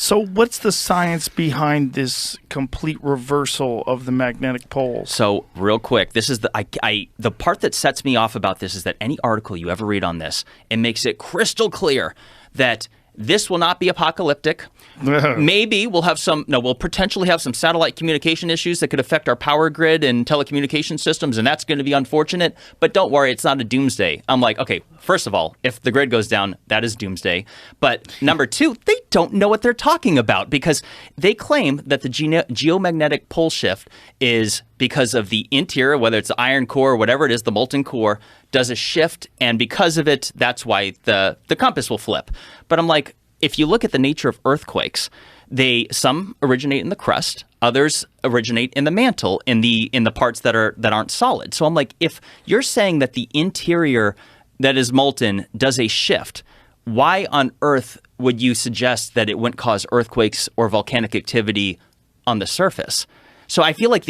So what's the science behind this complete reversal of the magnetic poles? So real quick, this is the part that sets me off about this is that any article you ever read on this, it makes it crystal clear that this will not be apocalyptic. Maybe we'll potentially have some satellite communication issues that could affect our power grid and telecommunication systems, and that's going to be unfortunate. But don't worry, it's not a doomsday. I'm like, okay, first of all, if the grid goes down, that is doomsday. But number two, they don't know what they're talking about because they claim that the geomagnetic pole shift is because of the interior, whether it's the iron core or whatever it is, the molten core, does a shift, and because of it, that's why the compass will flip. But I'm like, if you look at the nature of earthquakes, some originate in the crust, others originate in the mantle, in the parts that aren't solid. So I'm like, if you're saying that the interior that is molten does a shift, why on earth would you suggest that it wouldn't cause earthquakes or volcanic activity on the surface? So I feel like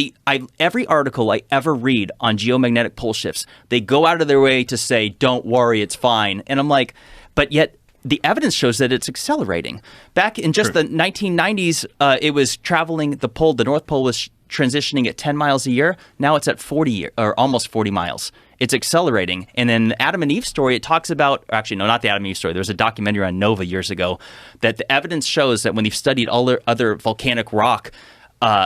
every article I ever read on geomagnetic pole shifts, they go out of their way to say, don't worry, it's fine. And I'm like, but yet the evidence shows that it's accelerating. Back in just the 1990s, it was traveling, the North Pole was transitioning at 10 miles a year. Now it's at 40 or almost 40 miles. It's accelerating. And in the Adam and Eve story, it talks about, actually, no, not the Adam and Eve story. There was a documentary on Nova years ago that the evidence shows that when they've studied all other volcanic rock,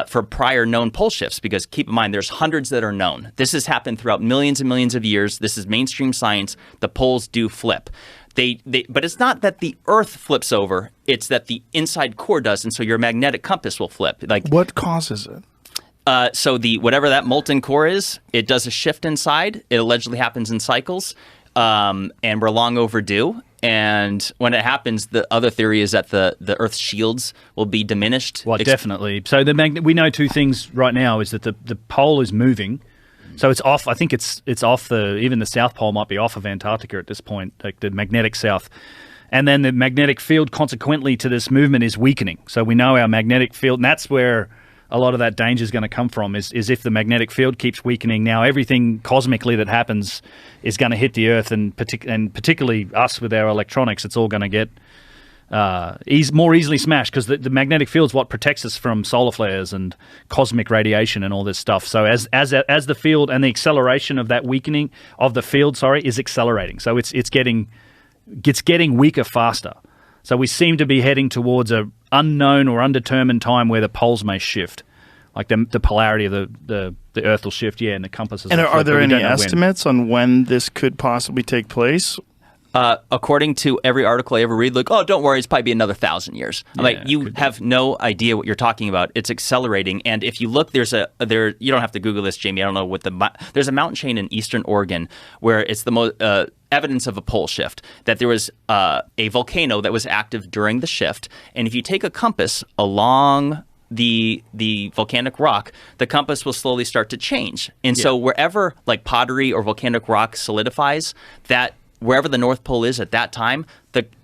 for prior known pole shifts, because keep in mind, there's hundreds that are known. This has happened throughout millions and millions of years. This is mainstream science. The poles do flip. But it's not that the Earth flips over. It's that the inside core does, and so your magnetic compass will flip. Like what causes it? So whatever that molten core is, it does a shift inside. It allegedly happens in cycles, and we're long overdue. And when it happens, the other theory is that the Earth's shields will be diminished. Well, definitely. So we know two things right now: is that the pole is moving, so it's off. I think it's off even the South Pole might be off of Antarctica at this point, like the magnetic south, and then the magnetic field consequently to this movement is weakening. So we know our magnetic field, and that's where a lot of that danger is going to come from. Is if the magnetic field keeps weakening. Now everything cosmically that happens is going to hit the Earth, and particularly us with our electronics, it's all going to get more easily smashed because the magnetic field is what protects us from solar flares and cosmic radiation and all this stuff. So as the field and the acceleration of that weakening of the field, is accelerating. So it's getting weaker faster. So we seem to be heading towards a unknown or undetermined time where the poles may shift. Like the polarity of the Earth will shift, and the compasses. And will are flip, there but we any don't know estimates on when this could possibly take place? According to every article I ever read, like, oh, don't worry, it's probably be another 1,000 years. I'm like, you have no idea what you're talking about. It's accelerating, and if you look, you don't have to Google this, Jamie. I don't know there's a mountain chain in eastern Oregon where it's the most evidence of a pole shift. That there was a volcano that was active during the shift, and if you take a compass along the volcanic rock, the compass will slowly start to change. And so wherever like pottery or volcanic rock solidifies, that wherever the North Pole is at that time,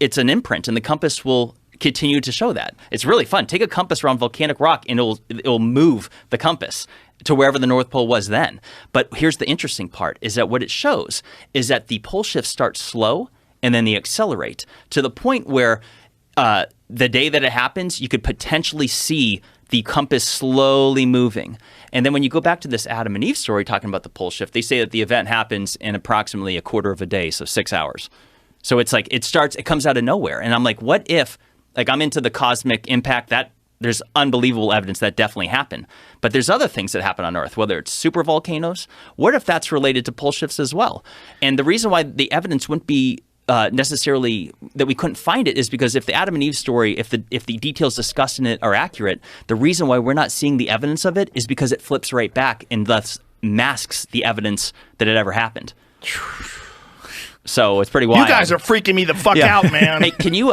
it's an imprint, and the compass will continue to show that. It's really fun. Take a compass around volcanic rock, and it'll move the compass to wherever the North Pole was then. But here's the interesting part, is that what it shows is that the pole shifts start slow, and then they accelerate to the point where the day that it happens, you could potentially see the compass slowly moving. And then when you go back to this Adam and Eve story talking about the pole shift, they say that the event happens in approximately a quarter of a day, so 6 hours. So it's like it comes out of nowhere. And I'm like, what if, like I'm into the cosmic impact, that there's unbelievable evidence that definitely happened. But there's other things that happen on Earth, whether it's super volcanoes. What if that's related to pole shifts as well? And the reason why the evidence wouldn't be necessarily that we couldn't find it is because if the Adam and Eve story, if the details discussed in it are accurate, the reason why we're not seeing the evidence of it is because it flips right back and thus masks the evidence that it ever happened. So it's pretty wild. You guys are freaking me the fuck out, man. Hey, can you